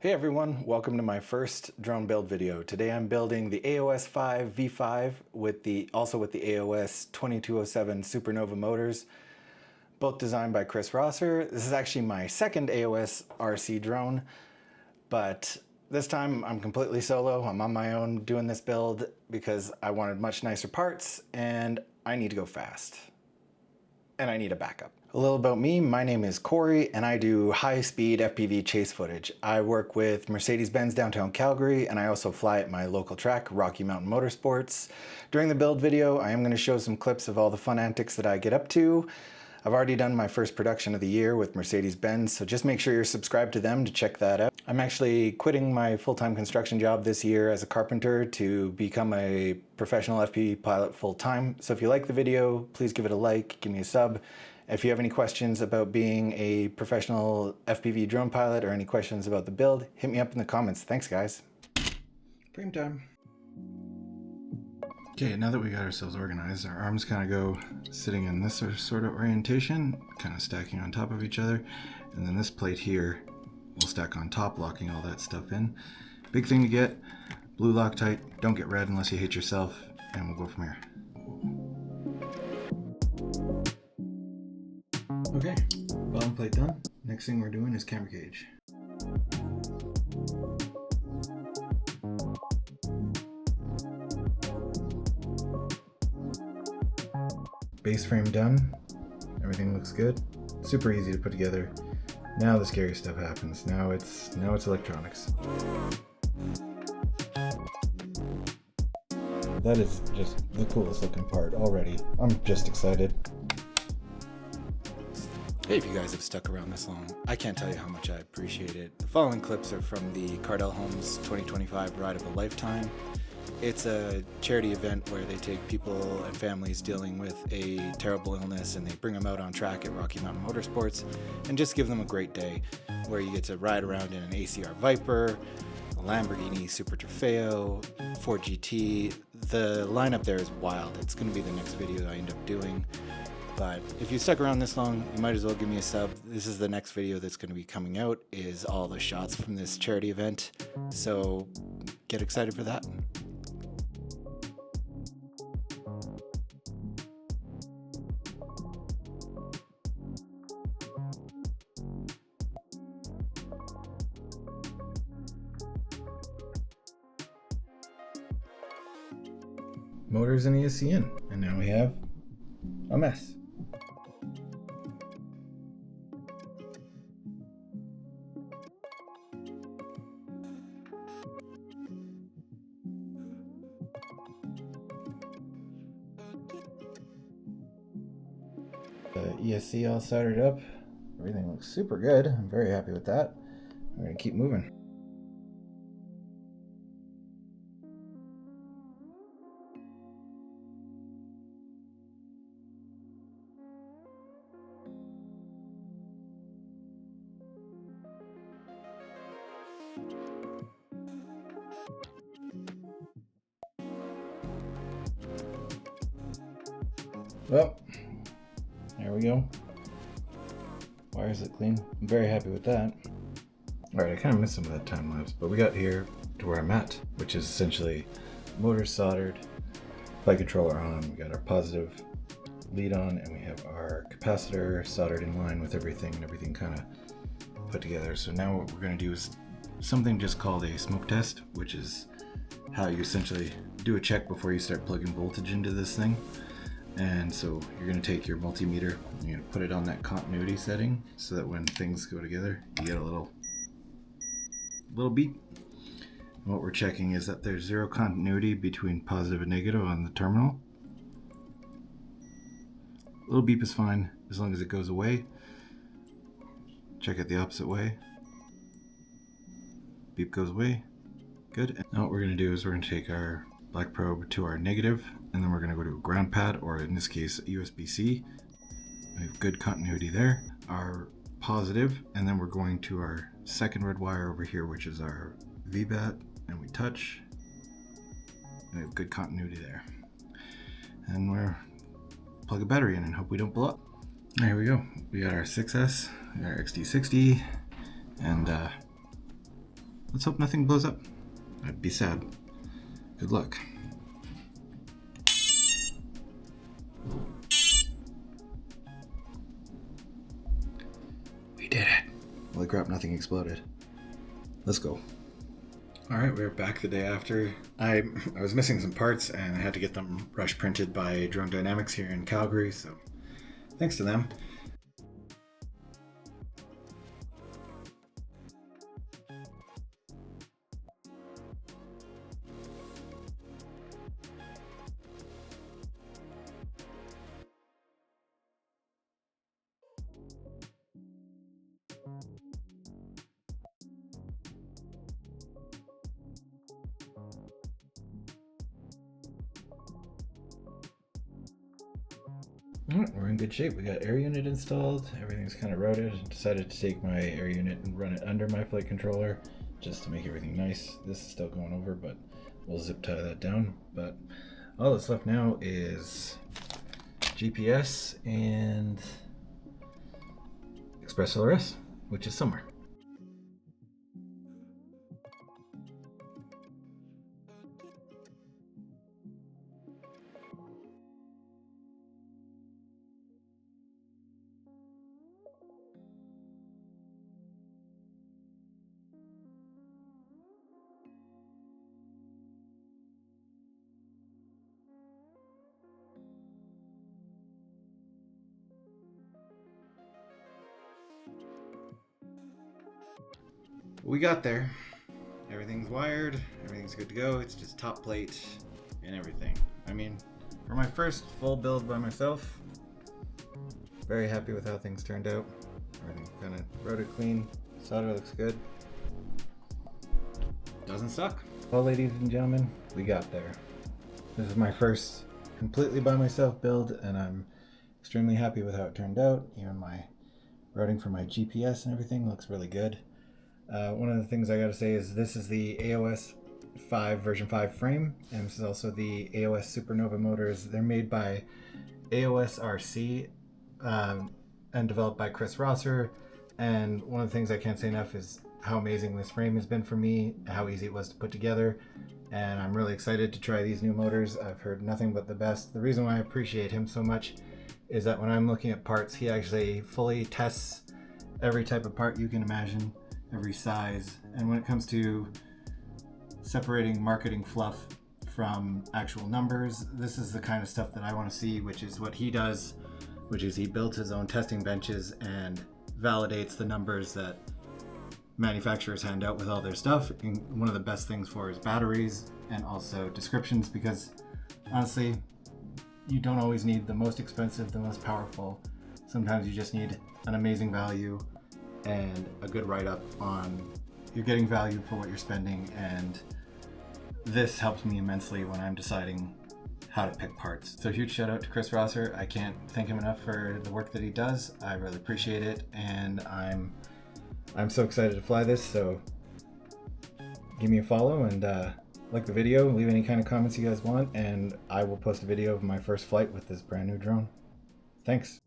Hey everyone, welcome to my first drone build video. Today I'm building the AOS 5 V5 with the AOS 2207 Supernova motors, both designed by Chris Rosser. This is actually my second AOS RC drone, but this time I'm completely solo. I'm on my own doing this build because I wanted much nicer parts and I need to go fast. And I need a backup. A little about me, my name is Corey and I do high-speed FPV chase footage. I work with Mercedes Benz Downtown Calgary and I also fly at my local track, Rocky Mountain Motorsports. During the build video, I am going to show some clips of all the fun antics that I get up to. I've already done my first production of the year with Mercedes Benz, so just make sure you're subscribed to them to check that out. I'm actually quitting my full-time construction job this year as a carpenter to become a professional FPV pilot full-time. So if you like the video, please give it a like, give me a sub. If you have any questions about being a professional FPV drone pilot or any questions about the build, hit me up in the comments. Thanks, guys. Frame time. Okay, now that we got ourselves organized, our arms kind of go sitting in this sort of orientation, kind of stacking on top of each other. And then this plate here will stack on top, locking all that stuff in. Big thing to get, blue Loctite. Don't get red unless you hate yourself, and we'll go from here. Okay, bottom plate done. Next thing we're doing is camera cage. Base frame done. Everything looks good. Super easy to put together. Now the scary stuff happens. Now it's electronics. That is just the coolest looking part already. I'm just excited. Hey, if you guys have stuck around this long, I can't tell you how much I appreciate it. The following clips are from the Cardell Homes 2025 Ride of a Lifetime. It's a charity event where they take people and families dealing with a terrible illness and they bring them out on track at Rocky Mountain Motorsports and just give them a great day where you get to ride around in an ACR Viper, a Lamborghini Super Trofeo, Ford GT. The lineup there is wild. It's going to be the next video I end up doing. But if you stuck around this long, you might as well give me a sub. This is the next video that's going to be coming out, is all the shots from this charity event. So get excited for that. Motors and ESC in, and now we have a mess. The ESC all soldered up. Everything looks super good. I'm very happy with that. We're gonna keep moving. Well, there we go. Wires look clean. I'm very happy with that. Alright, I kind of missed some of that time lapse, but we got here to where I'm at, which is essentially motor soldered, flight controller on, we got our positive lead on, and we have our capacitor soldered in line with everything, and everything kind of put together. So now what we're going to do is something just called a smoke test, which is how you essentially do a check before you start plugging voltage into this thing. And so you're going to take your multimeter and you're going to put it on that continuity setting so that when things go together, you get a little beep. And what we're checking is that there's zero continuity between positive and negative on the terminal. A little beep is fine as long as it goes away. Check it the opposite way. Beep goes away. Good. And now what we're going to do is we're going to take our black probe to our negative, and then we're going to go to a ground pad, or in this case USB-C. We have good continuity there. Our positive, and then we're going to our second red wire over here, which is our VBAT, and we touch, and we have good continuity there. And we're plug a battery in and hope we don't blow up. There we go. We got our 6S, our XT60, and Let's hope nothing blows up. I'd be sad. Good luck. We did it. Holy crap, nothing exploded. Let's go. Alright, we're back the day after. I was missing some parts and I had to get them rush printed by Drone Dynamics here in Calgary, so thanks to them. Alright, we're in good shape. We got air unit installed, everything's kind of routed. Decided to take my air unit and run it under my flight controller just to make everything nice. This is still going over, but we'll zip tie that down. But all that's left now is GPS and Express LRS, which is somewhere. We got there. Everything's wired, everything's good to go. It's just top plate and everything. I mean, for my first full build by myself, very happy with how things turned out. Everything kind of routed clean. Solder looks good. Doesn't suck. Well, ladies and gentlemen, we got there. This is my first completely by myself build, and I'm extremely happy with how it turned out. Even my routing for my GPS and everything looks really good. One of the things I gotta say is this is the AOS 5 version 5 frame, and this is also the AOS Supernova motors. They're made by AOS RC and developed by Chris Rosser. And one of the things I can't say enough is how amazing this frame has been for me, how easy it was to put together, and I'm really excited to try these new motors. I've heard nothing but the best. The reason why I appreciate him so much is that when I'm looking at parts, he actually fully tests every type of part you can imagine, every size. And when it comes to separating marketing fluff from actual numbers, this is the kind of stuff that I want to see, which is what he does, which is he builds his own testing benches and validates the numbers that manufacturers hand out with all their stuff. And one of the best things for is batteries and also descriptions, because honestly, you don't always need the most expensive, the most powerful. Sometimes you just need an amazing value and a good write-up on you're getting value for what you're spending, and this helps me immensely when I'm deciding how to pick parts. So huge shout out to Chris Rosser. I can't thank him enough for the work that he does. I really appreciate it, and I'm so excited to fly this. So give me a follow and like the video, leave any kind of comments you guys want, and I will post a video of my first flight with this brand new drone. Thanks.